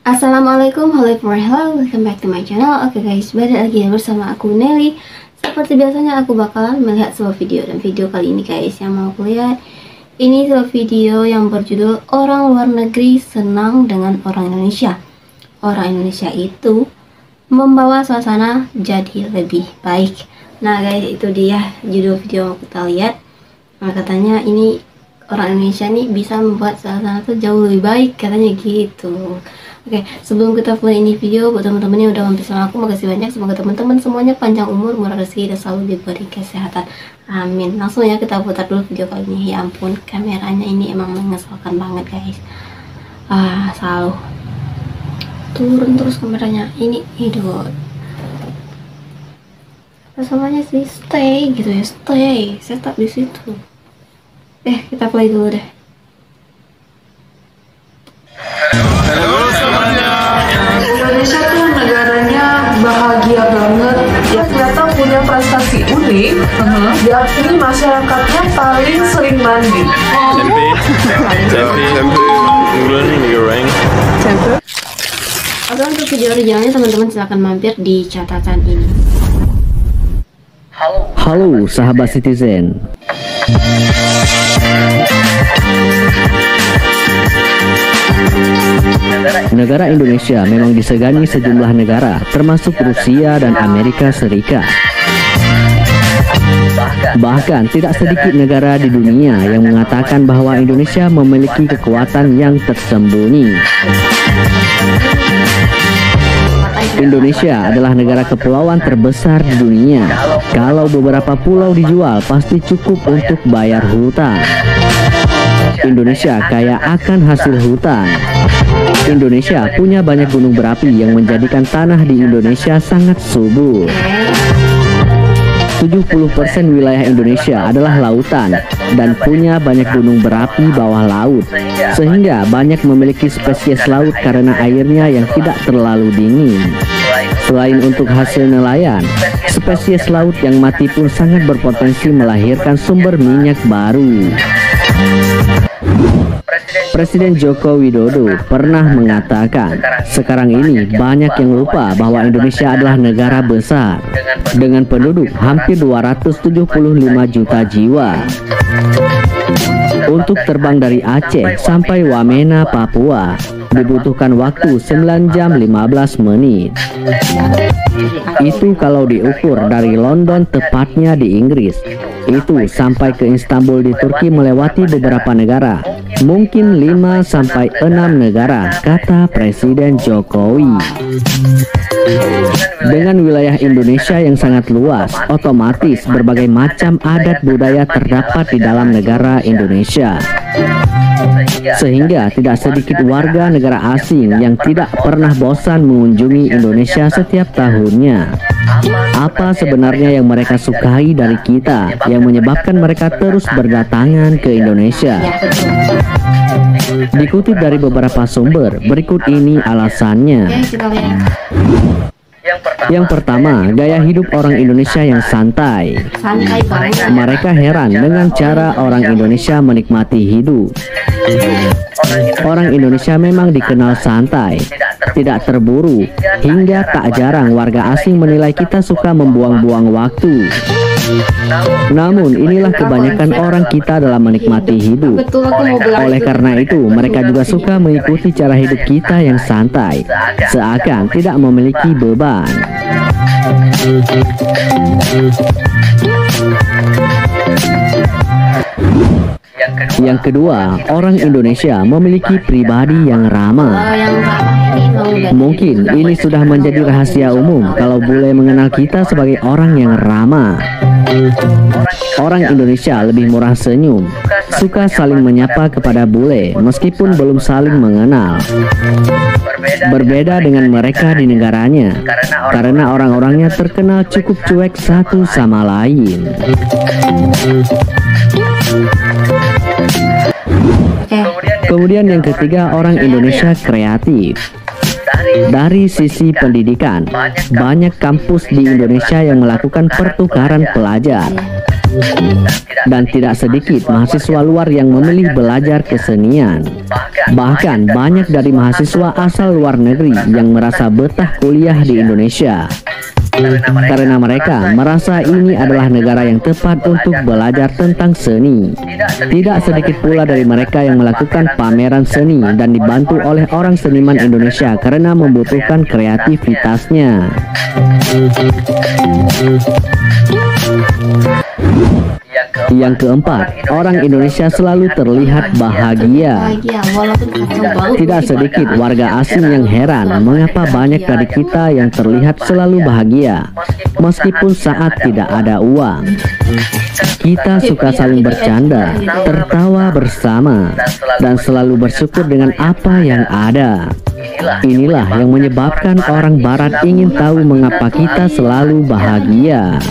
Assalamualaikum, hello, welcome back to my channel. Oke guys, balik lagi bersama aku Nelly. Seperti biasanya aku bakalan melihat sebuah video. Dan video kali ini guys, yang mau aku lihat ini sebuah video yang berjudul Orang Luar Negeri Senang Dengan Orang Indonesia. Orang Indonesia itu membawa suasana jadi lebih baik. Nah guys, itu dia judul video yang kita lihat. Nah, katanya ini orang Indonesia nih bisa membuat suasana tuh jauh lebih baik, katanya gitu. Oke, sebelum kita mulai ini video, buat teman-teman yang udah mampir sama aku, makasih banyak. Semoga teman-teman semuanya panjang umur, murah rezeki, dan selalu diberi kesehatan. Amin. Langsung ya kita putar dulu video kali ini. Ya ampun, kameranya ini emang mengesalkan banget guys. Selalu turun terus kameranya. Ini hidup. Samanya sih stay gitu ya, stay. Saya tetap di situ. Kita play dulu deh. Indonesia tuh negaranya bahagia banget. Ya ternyata punya prestasi unik. Diakini masyarakatnya paling sering mandi. Oke, untuk video originalnya teman-teman silahkan mampir di catatan ini. Halo sahabat Citizen. Negara Indonesia memang disegani sejumlah negara, termasuk Rusia dan Amerika Serikat. Bahkan tidak sedikit negara di dunia yang mengatakan bahwa Indonesia memiliki kekuatan yang tersembunyi. Indonesia adalah negara kepulauan terbesar di dunia. Kalau beberapa pulau dijual, pasti cukup untuk bayar hutang. Indonesia kaya akan hasil hutan. Indonesia punya banyak gunung berapi yang menjadikan tanah di Indonesia sangat subur. 70% wilayah Indonesia adalah lautan dan punya banyak gunung berapi bawah laut, sehingga banyak memiliki spesies laut karena airnya yang tidak terlalu dingin. Selain untuk hasil nelayan, spesies laut yang mati pun sangat berpotensi melahirkan sumber minyak baru. Presiden Joko Widodo pernah mengatakan, sekarang ini banyak yang lupa bahwa Indonesia adalah negara besar dengan penduduk hampir 275 juta jiwa. Untuk terbang dari Aceh sampai Wamena, Papua, dibutuhkan waktu 9 jam 15 menit. Itu kalau diukur dari London, tepatnya di Inggris. Itu sampai ke Istanbul di Turki melewati beberapa negara. Mungkin 5 sampai 6 negara, kata Presiden Jokowi. Dengan wilayah Indonesia yang sangat luas, otomatis berbagai macam adat budaya terdapat di dalam negara Indonesia. Sehingga tidak sedikit warga negara asing yang tidak pernah bosan mengunjungi Indonesia setiap tahunnya. Apa sebenarnya yang mereka sukai dari kita yang menyebabkan mereka terus berdatangan ke Indonesia? Dikutip dari beberapa sumber, berikut ini alasannya. Yang pertama, gaya hidup orang Indonesia yang santai. Mereka heran dengan cara orang Indonesia menikmati hidup. Orang Indonesia memang dikenal santai, tidak terburu, hingga tak jarang warga asing menilai kita suka membuang-buang waktu. Namun inilah kebanyakan orang kita dalam menikmati hidup. Oleh karena itu, mereka juga suka mengikuti cara hidup kita yang santai, seakan tidak memiliki beban. Yang kedua, orang Indonesia memiliki pribadi yang ramah. Mungkin ini sudah menjadi rahasia umum kalau bule mengenal kita sebagai orang yang ramah. Orang Indonesia lebih murah senyum, suka saling menyapa kepada bule meskipun belum saling mengenal. Berbeda dengan mereka di negaranya, karena orang-orangnya terkenal cukup cuek satu sama lain. Kemudian yang ketiga, orang Indonesia kreatif. Dari sisi pendidikan, banyak kampus di Indonesia yang melakukan pertukaran pelajar. Dan tidak sedikit mahasiswa luar yang memilih belajar kesenian. Bahkan banyak dari mahasiswa asal luar negeri yang merasa betah kuliah di Indonesia karena mereka merasa ini adalah negara yang tepat untuk belajar tentang seni. Tidak sedikit pula dari mereka yang melakukan pameran seni dan dibantu oleh orang seniman Indonesia karena membutuhkan kreativitasnya. Yang keempat, orang Indonesia selalu terlihat bahagia. Walaupun kacau banget. Tidak sedikit warga asing yang heran mengapa banyak dari kita yang terlihat selalu bahagia meskipun saat tidak ada uang. Kita suka saling bercanda, tertawa bersama, dan selalu bersyukur dengan apa yang ada. Inilah yang menyebabkan orang Barat ingin tahu mengapa kita selalu bahagia.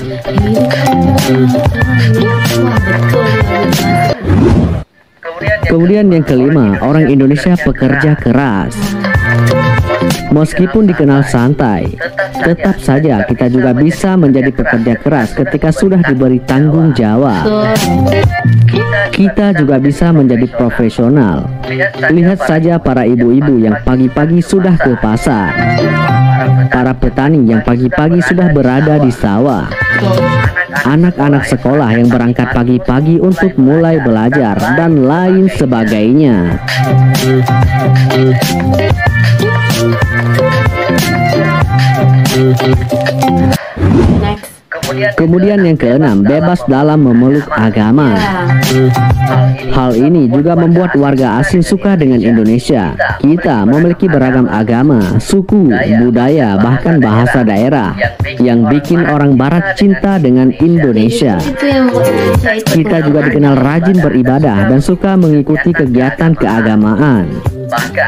Kemudian yang kelima, orang Indonesia pekerja keras. Meskipun dikenal santai, tetap saja kita juga bisa menjadi pekerja keras ketika sudah diberi tanggung jawab. Kita juga bisa menjadi profesional. Lihat saja para ibu-ibu yang pagi-pagi sudah ke pasar, para petani yang pagi-pagi sudah berada di sawah, anak-anak sekolah yang berangkat pagi-pagi untuk mulai belajar, dan lain sebagainya. Next. Kemudian yang keenam, bebas dalam memeluk agama. Hal ini juga membuat warga asing suka dengan Indonesia. Kita memiliki beragam agama, suku, budaya, bahkan bahasa daerah yang bikin orang Barat cinta dengan Indonesia. Itu yang membuat Indonesia itu Kita juga dikenal rajin beribadah dan suka mengikuti kegiatan keagamaan.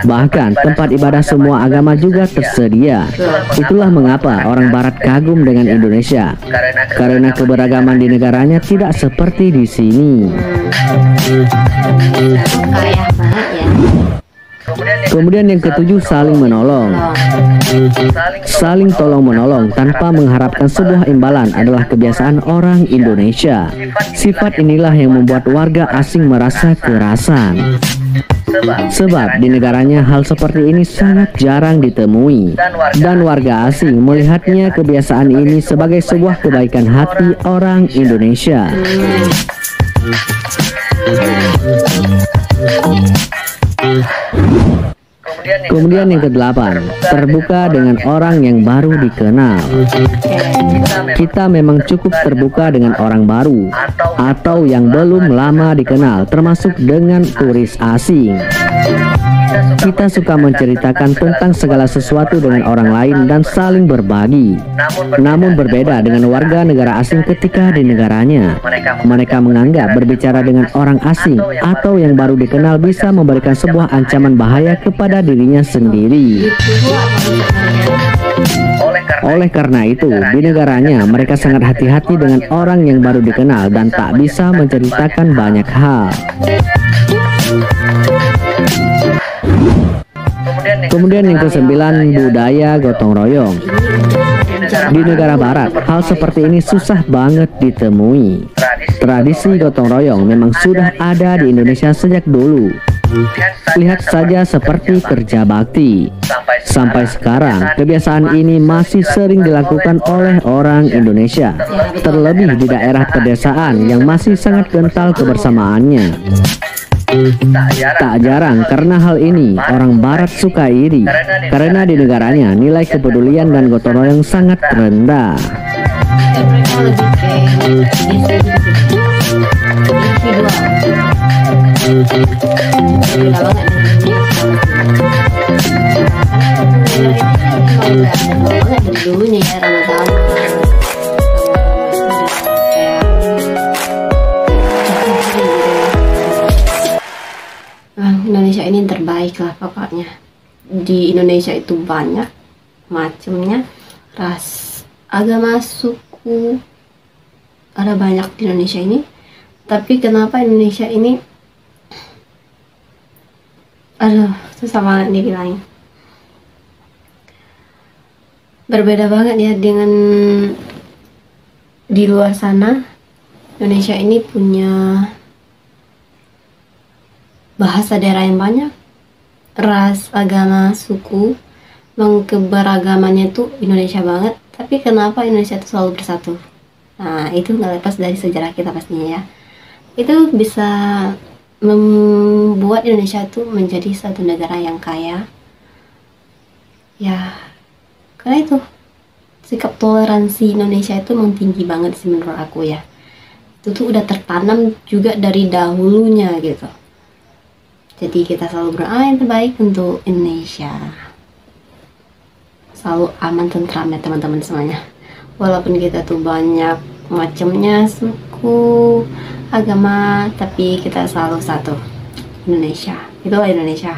Bahkan tempat ibadah semua agama juga tersedia. Itulah mengapa orang Barat kagum dengan Indonesia, karena keberagaman di negaranya tidak seperti di sini. kaya banget ya. Kemudian yang ketujuh, saling menolong. Saling tolong-menolong tanpa mengharapkan sebuah imbalan adalah kebiasaan orang Indonesia. Sifat inilah yang membuat warga asing merasa kerasan. Sebab di negaranya hal seperti ini sangat jarang ditemui, dan warga asing melihatnya kebiasaan ini sebagai sebuah kebaikan hati orang Indonesia. Kemudian yang kedelapan, terbuka dengan orang yang baru dikenal. Kita memang cukup terbuka dengan orang baru atau yang belum lama dikenal, termasuk dengan turis asing. Kita suka menceritakan tentang segala sesuatu dengan orang lain dan saling berbagi. Namun berbeda dengan warga negara asing ketika di negaranya. Mereka menganggap berbicara dengan orang asing atau yang baru dikenal bisa memberikan sebuah ancaman bahaya kepada dirinya sendiri. Oleh karena itu, di negaranya mereka sangat hati-hati dengan orang yang baru dikenal dan tak bisa menceritakan banyak hal. Kemudian yang kesembilan, budaya gotong royong. Di negara barat, hal seperti ini susah banget ditemui. Tradisi gotong royong memang sudah ada di Indonesia sejak dulu. Lihat saja seperti kerja bakti. Sampai sekarang, kebiasaan ini masih sering dilakukan oleh orang Indonesia, terlebih di daerah pedesaan yang masih sangat kental kebersamaannya. Tak jarang karena hal ini orang Barat suka iri, karena di negaranya nilai kepedulian dan gotong royong sangat rendah. Indonesia ini terbaik lah pokoknya. Di Indonesia itu banyak macamnya, ras, agama, suku, ada banyak di Indonesia ini. Tapi kenapa Indonesia ini, aduh susah banget dibilangin, berbeda banget ya dengan di luar sana. Indonesia ini punya bahasa daerah yang banyak, ras, agama, suku, keberagamannya tuh Indonesia banget. Tapi kenapa Indonesia itu selalu bersatu? Nah, itu nggak lepas dari sejarah kita pastinya ya. Itu bisa membuat Indonesia itu menjadi satu negara yang kaya. Ya, karena itu sikap toleransi Indonesia itu memang tinggi banget sih menurut aku ya. Itu tuh udah tertanam juga dari dahulunya gitu. Jadi kita selalu berdoa yang terbaik untuk Indonesia. Selalu aman, tentram ya teman-teman semuanya. Walaupun kita tuh banyak macamnya suku, agama, tapi kita selalu satu, Indonesia. Itulah Indonesia.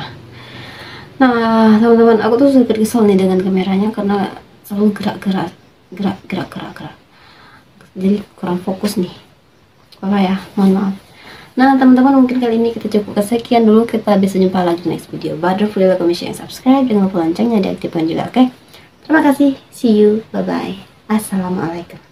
Nah teman-teman, aku tuh sedikit kesel nih dengan kameranya karena selalu gerak. Jadi kurang fokus nih. Apa ya, mohon maaf. Nah teman-teman, mungkin kali ini kita cukup kesekian dulu. Kita bisa jumpa lagi di next video. Butterfly, like, comment, share, subscribe, jangan lupa loncengnya diaktifkan juga, oke? Terima kasih, see you, bye bye, assalamualaikum.